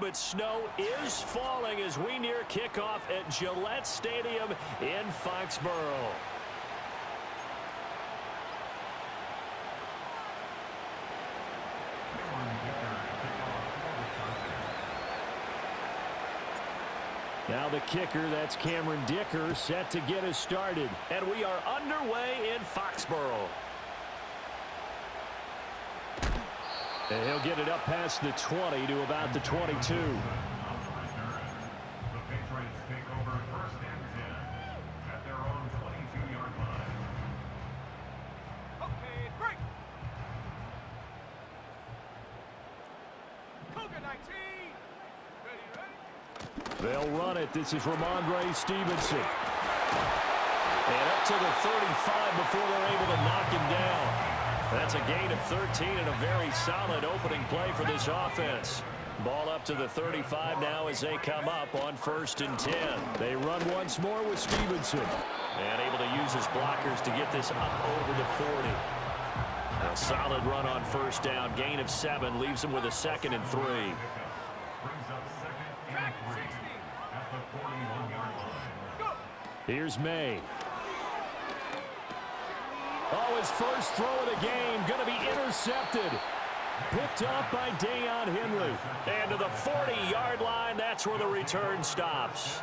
but snow is falling as we near kickoff at Gillette Stadium in Foxborough. Now the kicker, that's Cameron Dicker, set to get us started. And we are underway in Foxborough. And he'll get it up past the 20 to about the 22. The Patriots take over first and 10 at their own 22-yard line. Okay, break. Cougar 19. Ready. They'll run it. This is Ramondre Stevenson. And up to the 35 before they're able to knock him down. That's a gain of 13 and a very solid opening play for this offense. Ball up to the 35 now as they come up on first and 10. They run once more with Stevenson. And able to use his blockers to get this up over the 40. A solid run on first down. Gain of 7 leaves him with a 2nd and 3. Brings up 2nd and 3 at the 41-yard line. Here's May. Oh, his first throw of the game going to be intercepted. Picked up by Deion Henry. And to the 40-yard line, that's where the return stops.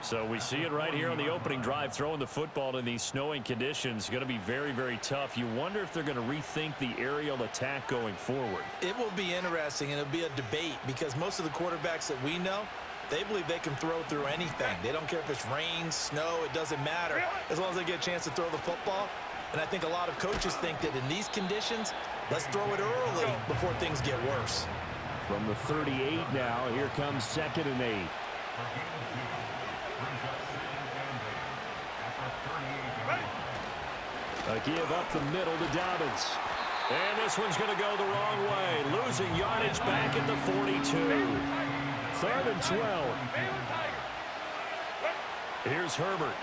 So we see it right here on the opening drive, throwing the football in these snowing conditions. Going to be very, very tough. You wonder if they're going to rethink the aerial attack going forward. It will be interesting, and it'll be a debate because most of the quarterbacks that we know, they believe they can throw through anything. They don't care if it's rain, snow, it doesn't matter. As long as they get a chance to throw the football. And I think a lot of coaches think that in these conditions, let's throw it early before things get worse. From the 38 now, here comes 2nd and 8. A give up the middle to Dobbins. And this one's going to go the wrong way. Losing yardage back at the 42. 3rd and 12. Here's Herbert.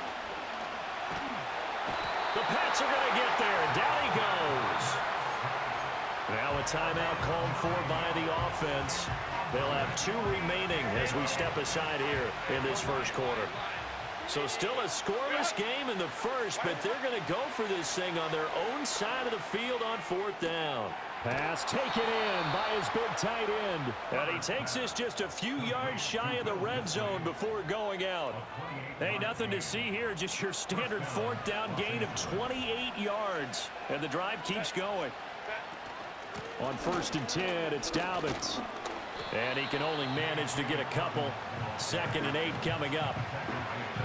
The Pats are going to get there. Down he goes. Now a timeout called for by the offense. They'll have 2 remaining as we step aside here in this first quarter. So still a scoreless game in the first, but they're going to go for this thing on their own side of the field on 4th down. Pass taken in by his big tight end. And he takes this just a few yards shy of the red zone before going out. Hey, nothing to see here, just your standard 4th down gain of 28 yards. And the drive keeps going. On 1st and 10, it's Dobbins. And he can only manage to get a couple. 2nd and 8 coming up.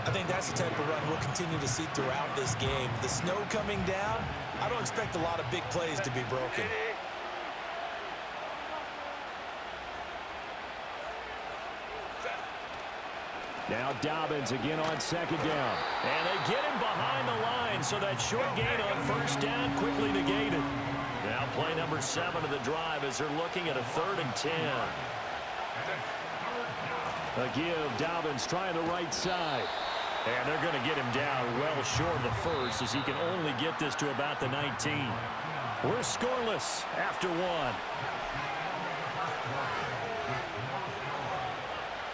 I think that's the type of run we'll continue to see throughout this game. The snow coming down, I don't expect a lot of big plays to be broken. Now Dobbins again on 2nd down. And they get him behind the line, so that short gain on 1st down quickly negated. Now play number 7 of the drive as they're looking at a 3rd and 10. A give, Dobbins trying the right side. And they're going to get him down well short of the first as he can only get this to about the 19. We're scoreless after 1.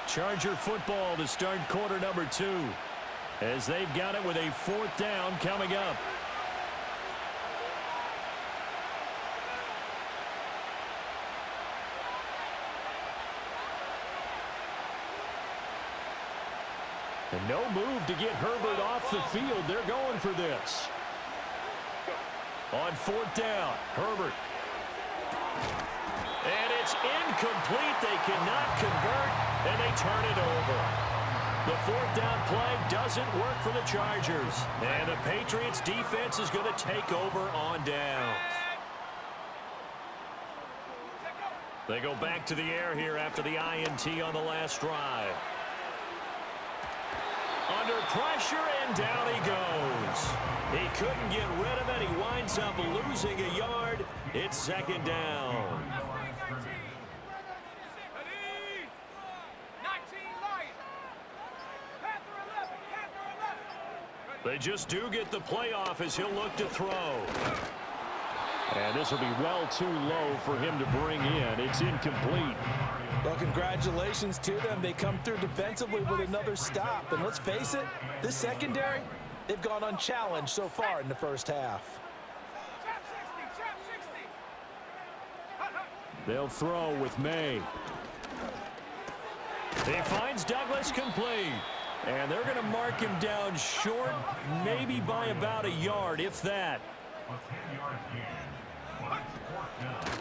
Charger football to start quarter number 2 as they've got it with a 4th down coming up. And no move to get Herbert off the field. They're going for this. On 4th down, Herbert. And it's incomplete. They cannot convert, and they turn it over. The 4th down play doesn't work for the Chargers. And the Patriots defense is going to take over on downs. They go back to the air here after the INT on the last drive. Under pressure, and down he goes. He couldn't get rid of it. He winds up losing a yard. It's 2nd down. They just do get the playoff as he'll look to throw. And this will be well too low for him to bring in. It's incomplete. Well, congratulations to them. They come through defensively with another stop. And let's face it, this secondary, they've gone unchallenged so far in the first half. They'll throw with May. He finds Douglas complete. And they're going to mark him down short, maybe by about a yard, if that.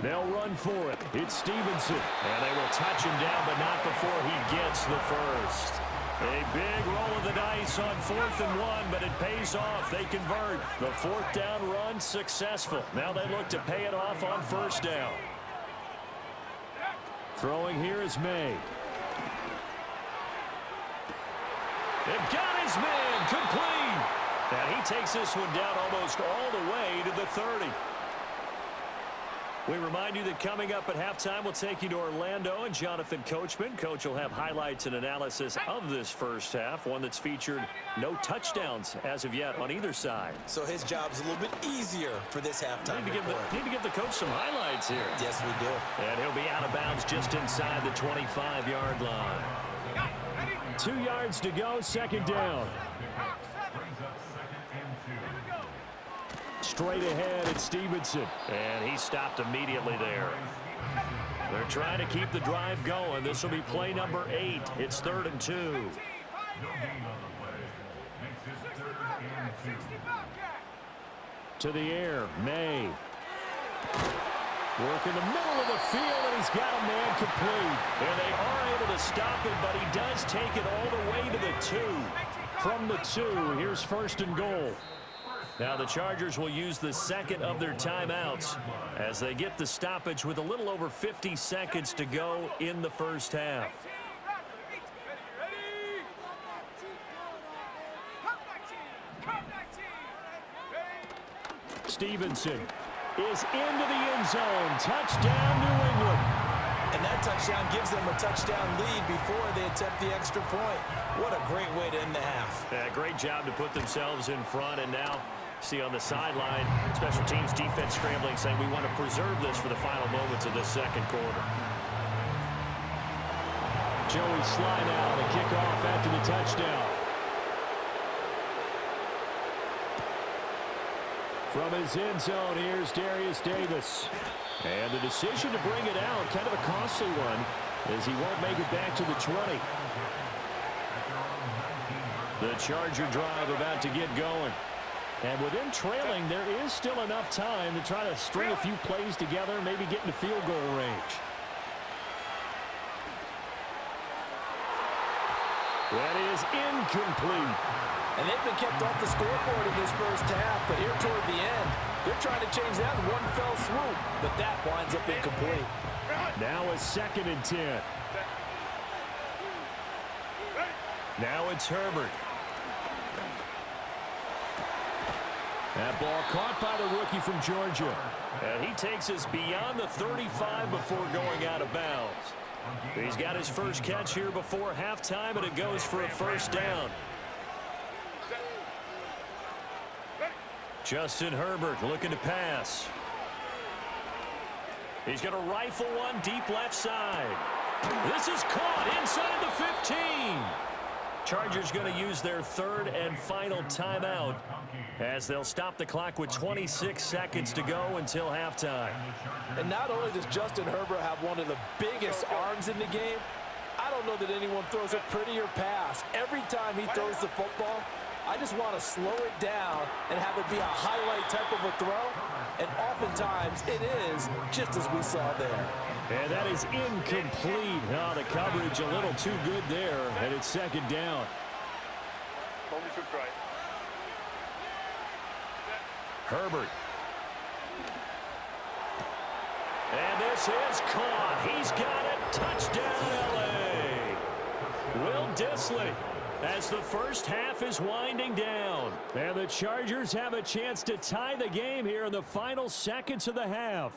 They'll run for it. It's Stevenson. And they will touch him down, but not before he gets the first. A big roll of the dice on 4th and 1, but it pays off. They convert. The 4th down run successful. Now they look to pay it off on 1st down. Throwing here is May. They've got his man complete. And he takes this one down almost all the way to the 30. We remind you that coming up at halftime, we'll take you to Orlando and Jonathan Coachman. Coach will have highlights and analysis of this first half, one that's featured no touchdowns as of yet on either side. So his job's a little bit easier for this halftime. Need to give the coach some highlights here. Yes, we do. And he'll be out of bounds just inside the 25-yard line. 2 yards to go, 2nd down. Straight ahead, it's Stevenson. And he stopped immediately there. They're trying to keep the drive going. This will be play number 8. It's 3rd and 2. To the air, May. Work in the middle of the field, and he's got a man complete. And they are able to stop him, but he does take it all the way to the 2. From the 2, here's 1st and goal. Now the Chargers will use the 2nd of their timeouts as they get the stoppage with a little over 50 seconds to go in the first half. Stevenson is into the end zone. Touchdown, New England. And that touchdown gives them a touchdown lead before they attempt the extra point. What a great way to end the half. Yeah, great job to put themselves in front, and now see on the sideline, special teams defense scrambling, saying we want to preserve this for the final moments of this 2nd quarter. Joey Sly now to kick off after the touchdown. From his end zone, here's Darius Davis. And the decision to bring it out, kind of a costly one, as he won't make it back to the 20. The Charger drive about to get going. And with them trailing, there is still enough time to try to string a few plays together, maybe get into field goal range. That is incomplete. And they've been kept off the scoreboard in this first half, but here toward the end, they're trying to change that in one fell swoop, but that winds up incomplete. Now a 2nd and 10. Now it's Herbert. That ball caught by the rookie from Georgia. And he takes us beyond the 35 before going out of bounds. He's got his first catch here before halftime, and it goes for a 1st down. Justin Herbert looking to pass. He's going to rifle one deep left side. This is caught inside the 15. Chargers going to use their 3rd and final timeout as they'll stop the clock with 26 seconds to go until halftime. And not only does Justin Herbert have one of the biggest arms in the game, I don't know that anyone throws a prettier pass. Every time he throws the football, I just want to slow it down and have it be a highlight type of a throw. And oftentimes it is, just as we saw there. And that is incomplete. Oh, the coverage a little too good there, and it's 2nd down. Herbert. And this is caught. He's got it. Touchdown, L.A. Will Dissly, as the first half is winding down. And the Chargers have a chance to tie the game here in the final seconds of the half.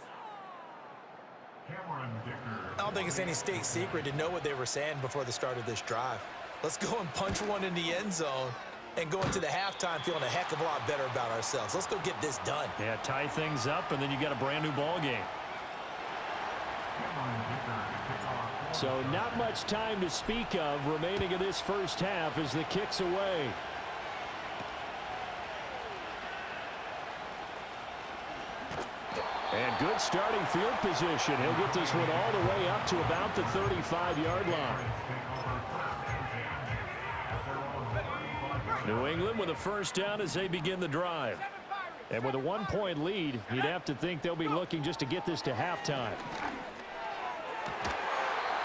I don't think it's any state secret to know what they were saying before the start of this drive. Let's go and punch one in the end zone. and go into the halftime feeling a heck of a lot better about ourselves. Let's go get this done. Yeah, tie things up, and then you got a brand new ball game. So not much time to speak of remaining in this first half as the kick's away. And good starting field position. He'll get this one all the way up to about the 35-yard line. New England with a first down as they begin the drive. And with a 1-point lead, you'd have to think they'll be looking just to get this to halftime.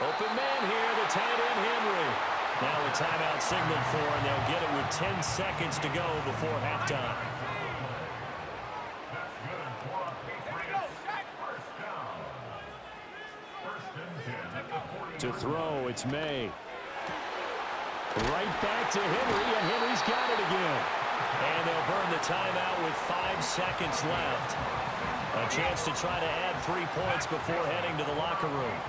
Open man here, the tight end Henry. Now a timeout signaled for, and they'll get it with 10 seconds to go before halftime. To throw, it's May. Right back to Henry, and Henry's got it again. And they'll burn the timeout with 5 seconds left. A chance to try to add 3 points before heading to the locker room.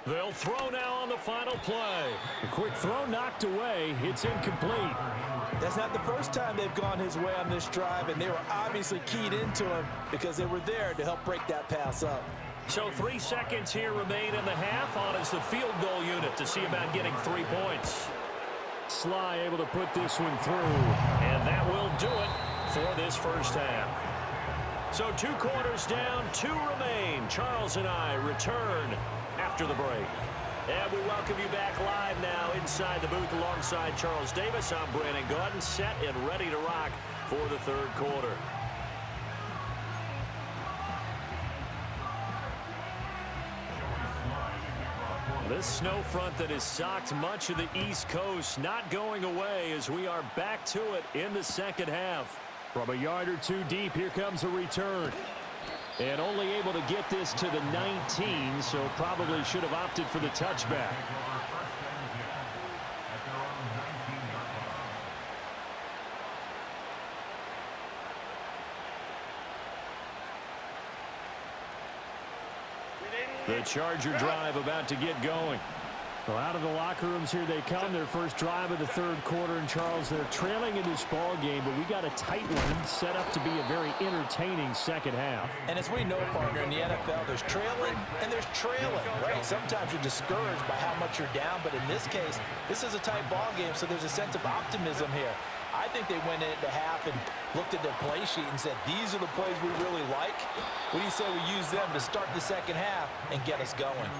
They'll throw now on the final play. A quick throw knocked away. It's incomplete. That's not the first time they've gone his way on this drive, and they were obviously keyed into him because they were there to help break that pass up. So 3 seconds here remain in the half. On is the field goal unit to see about getting 3 points. Sly able to put this one through, and that will do it for this first half. So 2 quarters down, 2 remain. Charles and I return after the break. And we welcome you back live now inside the booth alongside Charles Davis. I'm Brandon Gaudin, set and ready to rock for the third quarter. This snow front that has socked much of the East Coast not going away as we are back to it in the second half. From a yard or 2 deep, here comes a return. And only able to get this to the 19, so probably should have opted for the touchback. The Charger drive about to get going. Well, out of the locker rooms here they come. Their first drive of the third quarter. And, Charles, they're trailing in this ball game, but we got a tight one set up to be a very entertaining second half. And as we know, partner, in the NFL, there's trailing and there's trailing, right? Sometimes you're discouraged by how much you're down, but in this case, this is a tight ball game, so there's a sense of optimism here. I think they went into half and looked at their play sheet and said, these are the plays we really like. What do you say we use them to start the second half and get us going?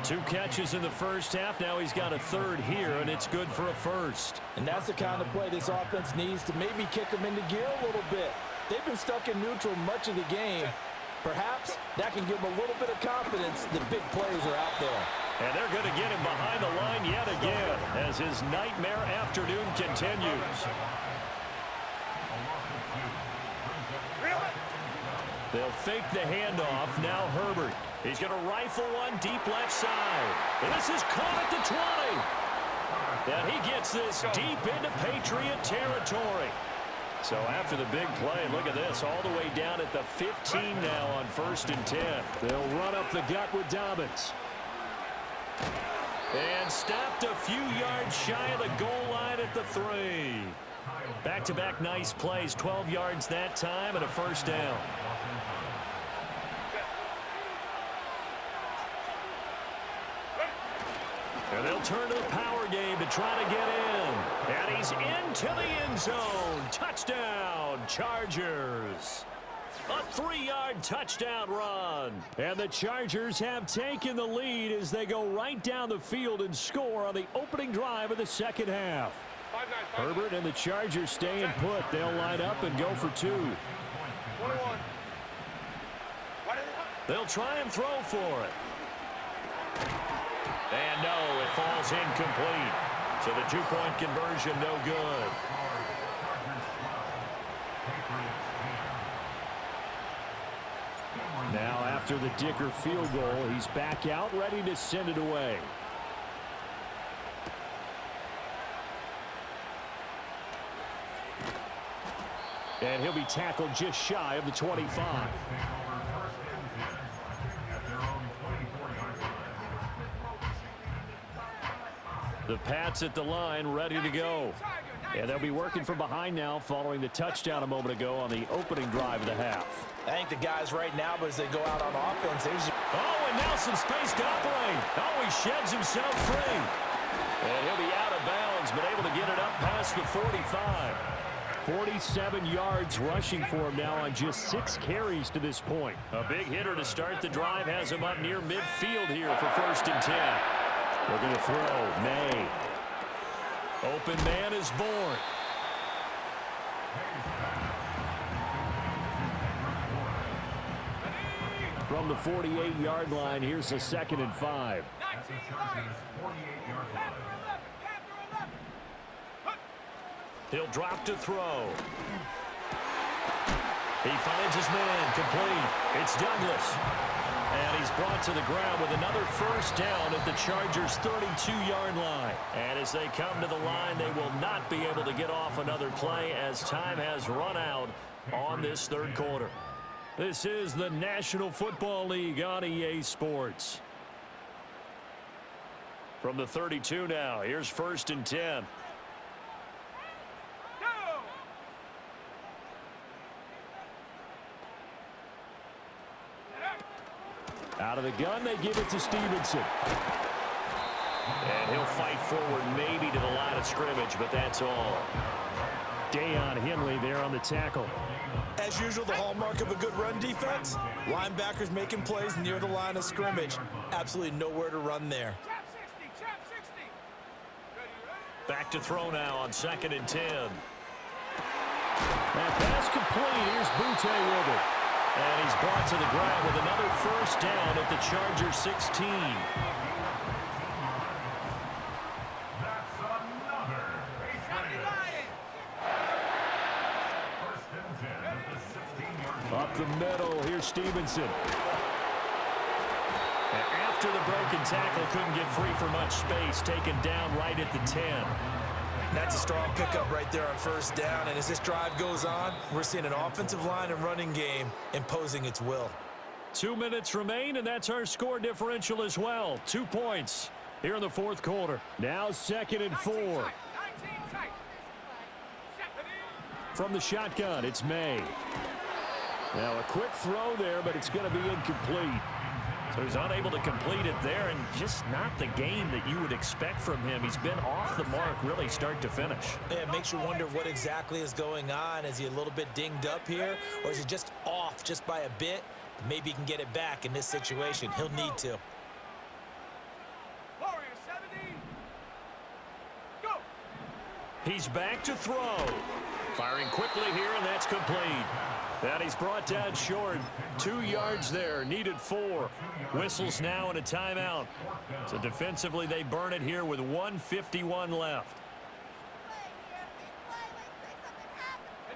2 catches in the first half. Now he's got a third here, and it's good for a first. And that's the kind of play this offense needs to maybe kick them into gear a little bit. They've been stuck in neutral much of the game. Perhaps that can give them a little bit of confidence that big plays are out there. And they're going to get him behind the line yet again as his nightmare afternoon continues. They'll fake the handoff. Now Herbert. He's going to rifle one deep left side. And this is caught at the 20. And he gets this deep into Patriot territory. So after the big play, look at this, all the way down at the 15 now on 1st and 10. They'll run up the gut with Dobbins. And stopped a few yards shy of the goal line at the 3. Back-to-back nice plays, 12 yards that time and a first down. And they'll turn to the power game to try to get in. And he's into the end zone. Touchdown, Chargers. A 3-yard touchdown run. And the Chargers have taken the lead as they go right down the field and score on the opening drive of the second half. Herbert and the Chargers staying put. They'll line up and go for 2. They'll try and throw for it. And no, it falls incomplete. So the 2-point conversion no good. Now after the Dicker field goal, he's back out ready to send it away. And he'll be tackled just shy of the 25. The Pats at the line, ready to go. And they'll be working from behind now following the touchdown a moment ago on the opening drive of the half. I think the guys right now, but as they go out on offense, oh, and now some space to operate. Oh, he sheds himself free. And he'll be out of bounds, but able to get it up past the 45. 47 yards rushing for him now on just 6 carries to this point. A big hitter to start the drive has him up near midfield here for 1st and 10. They're going to throw. May. Open man is born. From the 48-yard line, here's a 2nd and 5. He'll drop to throw. He finds his man, complete. It's Douglas. And he's brought to the ground with another 1st down at the Chargers' 32-yard line. And as they come to the line, they will not be able to get off another play as time has run out on this 3rd quarter. This is the National Football League on EA Sports. From the 32 now, here's 1st and 10. Out of the gun, they give it to Stevenson. And he'll fight forward maybe to the line of scrimmage, but that's all. Deion Henley there on the tackle. As usual, the hallmark of a good run defense, linebackers making plays near the line of scrimmage. Absolutely nowhere to run there. Back to throw now on 2nd and 10. That pass complete. Here's Butte with it. And he's brought to the ground with another 1st down at the Chargers' 16. That's another. First and 10 at the 16-yard line. Up the middle, here's Stevenson. And after the broken tackle, couldn't get free for much space, taken down right at the 10. That's a strong pickup right there on 1st down. And as this drive goes on, we're seeing an offensive line and running game imposing its will. 2 minutes remain, and that's our score differential as well. 2 points here in the 4th quarter. Now 2nd and 4. From the shotgun, it's May. Now a quick throw there, but it's going to be incomplete. So he's unable to complete it there, and just not the game that you would expect from him. He's been off the mark really start to finish. Yeah, it makes you wonder what exactly is going on. Is he a little bit dinged up here, or is he just off just by a bit? Maybe he can get it back in this situation. He'll need to. He's back to throw. Firing quickly here, and that's complete. And he's brought down short. 2 yards there, needed 4. Whistles now and a timeout. So defensively, they burn it here with 1:51 left.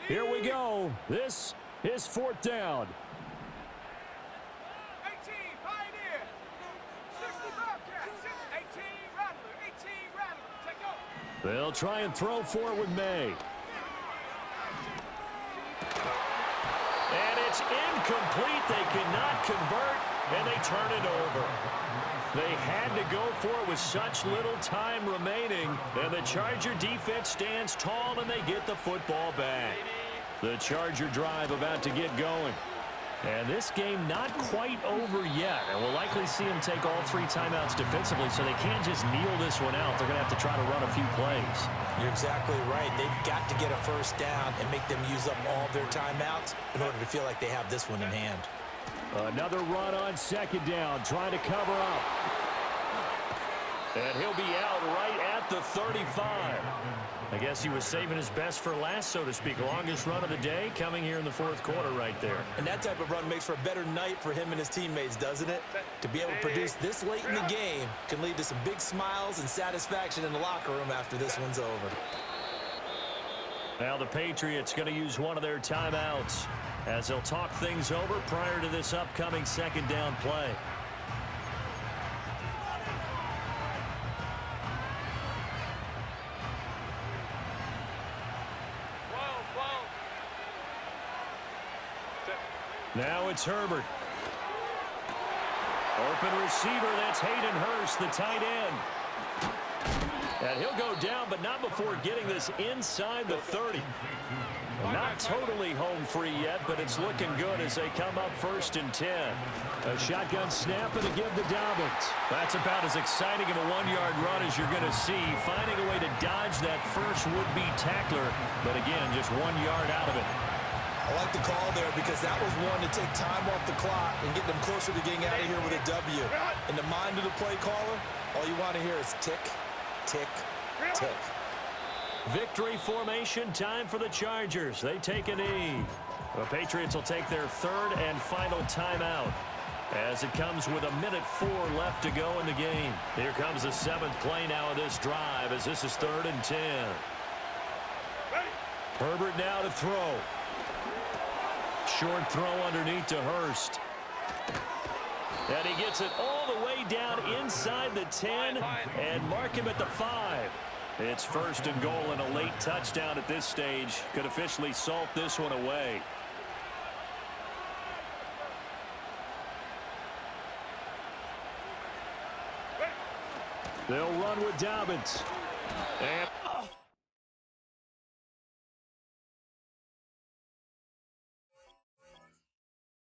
Here we go. This is 4th down. 18 Pioneer, 60 Bobcats, 18 Rattler, 18 Rattler. Take off. They'll try and throw for it with May. And it's incomplete. They cannot convert, and they turn it over. They had to go for it with such little time remaining, and the Charger defense stands tall, and they get the football back. The Charger drive about to get going. And this game not quite over yet, and we'll likely see them take all 3 timeouts defensively, so they can't just kneel this one out. They're going to have to try to run a few plays. You're exactly right. They've got to get a 1st down and make them use up all their timeouts in order to feel like they have this one in hand. Another run on 2nd down, trying to cover up. And he'll be out right at the 35. I guess he was saving his best for last, so to speak. Longest run of the day coming here in the 4th quarter right there. And that type of run makes for a better night for him and his teammates, doesn't it? To be able to produce this late in the game can lead to some big smiles and satisfaction in the locker room after this one's over. Now the Patriots going to use one of their timeouts as they'll talk things over prior to this upcoming 2nd down play. Now it's Herbert. Open receiver, that's Hayden Hurst, the tight end. And he'll go down, but not before getting this inside the 30. Not totally home free yet, but it's looking good as they come up 1st and 10. A shotgun snap and a give to Dobbins. That's about as exciting of a 1-yard run as you're going to see. Finding a way to dodge that first would-be tackler, but again, just 1 yard out of it. I like the call there because that was one to take time off the clock and get them closer to getting out of here with a W. In the mind of the play caller, all you want to hear is tick, tick, tick. Victory formation, time for the Chargers. They take a knee. The Patriots will take their 3rd and final timeout as it comes with 1:04 left to go in the game. Here comes the 7th play now of this drive as this is 3rd and 10. Herbert now to throw. Short throw underneath to Hurst. And he gets it all the way down inside the 10 and mark him at the 5. It's 1st and goal and a late touchdown at this stage. Could officially salt this one away. They'll run with Dobbins. And